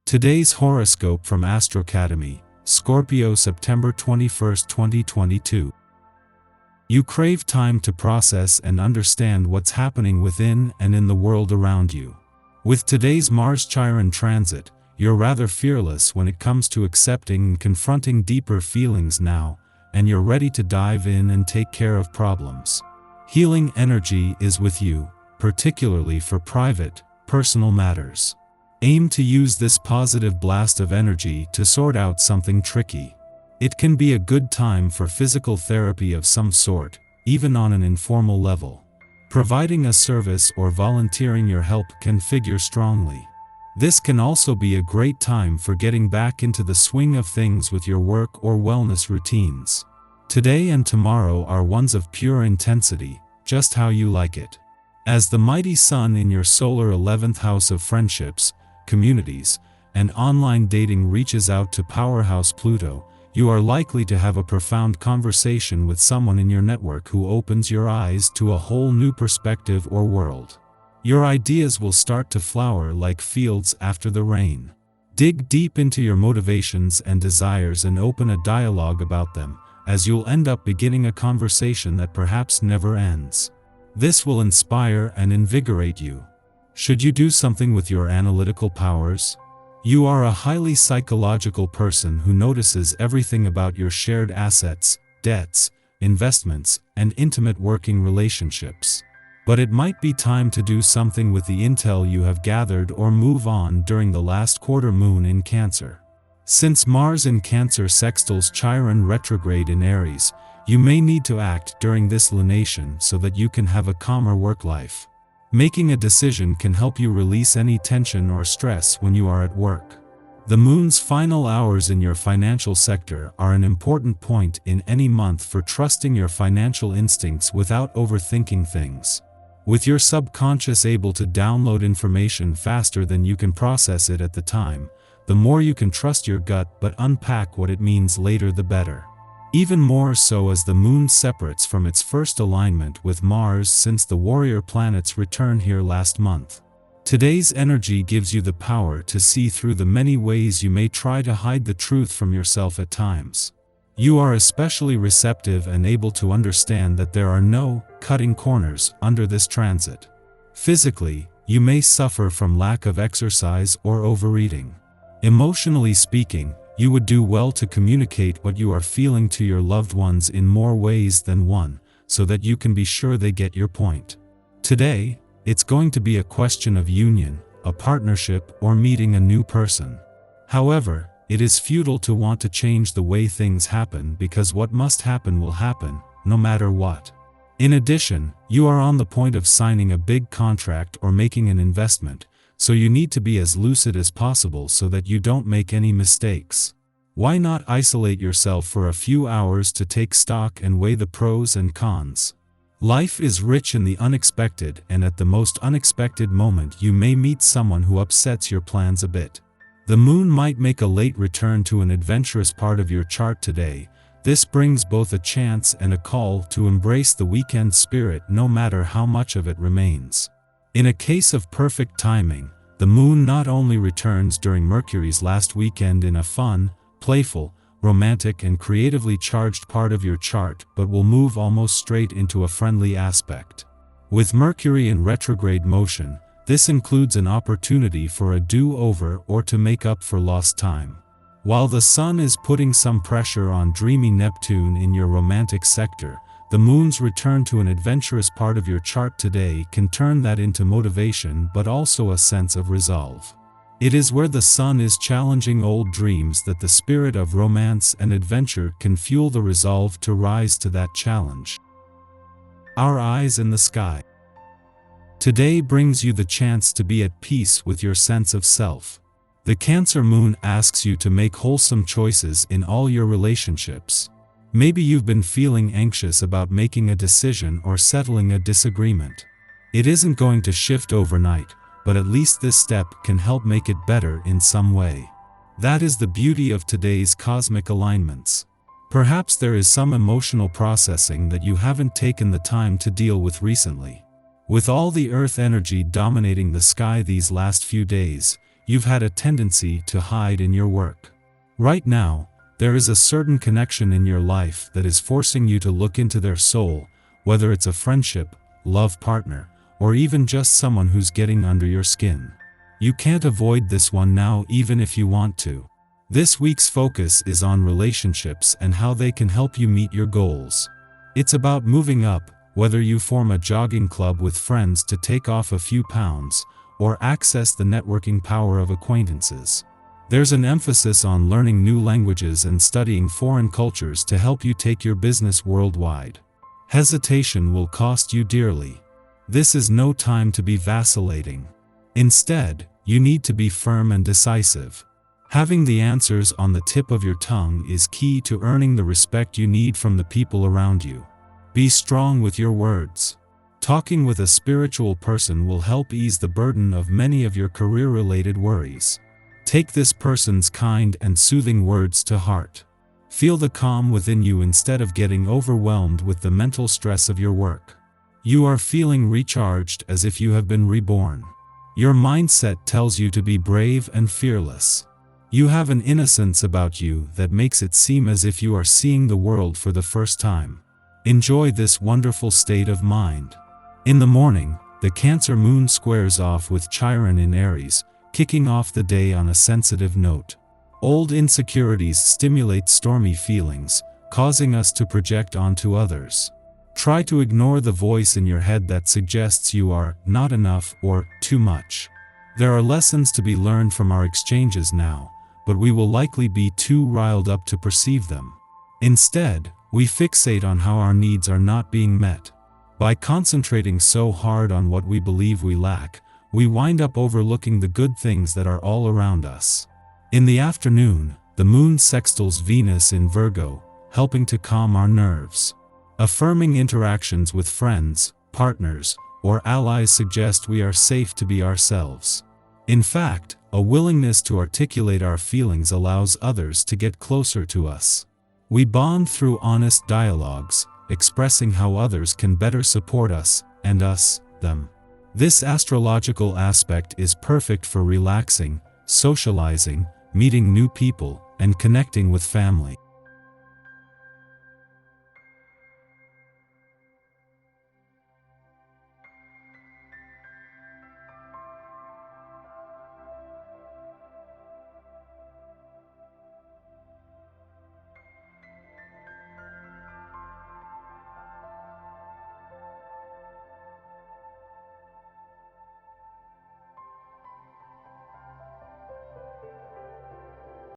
Today's horoscope from Astrocademy, Scorpio September 21, 2022. You crave time to process and understand what's happening within and in the world around you. With today's Mars-Chiron transit, you're rather fearless when it comes to accepting and confronting deeper feelings now, and you're ready to dive in and take care of problems. Healing energy is with you, particularly for private, personal matters. Aim to use this positive blast of energy to sort out something tricky. It can be a good time for physical therapy of some sort, even on an informal level. Providing a service or volunteering your help can figure strongly. This can also be a great time for getting back into the swing of things with your work or wellness routines. Today and tomorrow are ones of pure intensity, just how you like it. As the mighty sun in your solar 11th house of friendships, communities, and online dating reaches out to powerhouse Pluto, you are likely to have a profound conversation with someone in your network who opens your eyes to a whole new perspective or world. Your ideas will start to flower like fields after the rain. Dig deep into your motivations and desires and open a dialogue about them, as you'll end up beginning a conversation that perhaps never ends. This will inspire and invigorate you. Should you do something with your analytical powers? You are a highly psychological person who notices everything about your shared assets, debts, investments, and intimate working relationships. But it might be time to do something with the intel you have gathered or move on during the last quarter moon in Cancer. Since Mars in Cancer sextiles Chiron retrograde in Aries, you may need to act during this lunation so that you can have a calmer work life. Making a decision can help you release any tension or stress when you are at work. The moon's final hours in your financial sector are an important point in any month for trusting your financial instincts without overthinking things. With your subconscious able to download information faster than you can process it at the time, the more you can trust your gut but unpack what it means later the better. Even more so as the moon separates from its first alignment with Mars since the warrior planet's return here last month. Today's energy gives you the power to see through the many ways you may try to hide the truth from yourself at times. You are especially receptive and able to understand that there are no cutting corners under this transit. Physically, you may suffer from lack of exercise or overeating. Emotionally speaking, you would do well to communicate what you are feeling to your loved ones in more ways than one, so that you can be sure they get your point. Today, it's going to be a question of union, a partnership, or meeting a new person. However, it is futile to want to change the way things happen because what must happen will happen, no matter what. In addition, you are on the point of signing a big contract or making an investment, so you need to be as lucid as possible so that you don't make any mistakes. Why not isolate yourself for a few hours to take stock and weigh the pros and cons? Life is rich in the unexpected, and at the most unexpected moment you may meet someone who upsets your plans a bit. The moon might make a late return to an adventurous part of your chart today. This brings both a chance and a call to embrace the weekend spirit no matter how much of it remains. In a case of perfect timing, the moon not only returns during Mercury's last weekend in a fun, playful, romantic and creatively charged part of your chart but will move almost straight into a friendly aspect. With Mercury in retrograde motion, this includes an opportunity for a do-over or to make up for lost time. While the sun is putting some pressure on dreamy Neptune in your romantic sector, the moon's return to an adventurous part of your chart today can turn that into motivation but also a sense of resolve. It is where the sun is challenging old dreams that the spirit of romance and adventure can fuel the resolve to rise to that challenge. Our eyes in the sky. Today brings you the chance to be at peace with your sense of self. The Cancer moon asks you to make wholesome choices in all your relationships. Maybe you've been feeling anxious about making a decision or settling a disagreement. It isn't going to shift overnight, but at least this step can help make it better in some way. That is the beauty of today's cosmic alignments. Perhaps there is some emotional processing that you haven't taken the time to deal with recently. With all the Earth energy dominating the sky these last few days, you've had a tendency to hide in your work. Right now, there is a certain connection in your life that is forcing you to look into their soul, whether it's a friendship, love partner, or even just someone who's getting under your skin. You can't avoid this one now even if you want to. This week's focus is on relationships and how they can help you meet your goals. It's about moving up, whether you form a jogging club with friends to take off a few pounds, or access the networking power of acquaintances. There's an emphasis on learning new languages and studying foreign cultures to help you take your business worldwide. Hesitation will cost you dearly. This is no time to be vacillating. Instead, you need to be firm and decisive. Having the answers on the tip of your tongue is key to earning the respect you need from the people around you. Be strong with your words. Talking with a spiritual person will help ease the burden of many of your career-related worries. Take this person's kind and soothing words to heart. Feel the calm within you instead of getting overwhelmed with the mental stress of your work. You are feeling recharged as if you have been reborn. Your mindset tells you to be brave and fearless. You have an innocence about you that makes it seem as if you are seeing the world for the first time. Enjoy this wonderful state of mind. In the morning, the Cancer moon squares off with Chiron in Aries, kicking off the day on a sensitive note. Old insecurities stimulate stormy feelings, causing us to project onto others. Try to ignore the voice in your head that suggests you are not enough or too much. There are lessons to be learned from our exchanges now, but we will likely be too riled up to perceive them. Instead, we fixate on how our needs are not being met. By concentrating so hard on what we believe we lack, we wind up overlooking the good things that are all around us. In the afternoon, the moon sextiles Venus in Virgo, helping to calm our nerves. Affirming interactions with friends, partners, or allies suggest we are safe to be ourselves. In fact, a willingness to articulate our feelings allows others to get closer to us. We bond through honest dialogues, expressing how others can better support us, and us, them. This astrological aspect is perfect for relaxing, socializing, meeting new people, and connecting with family.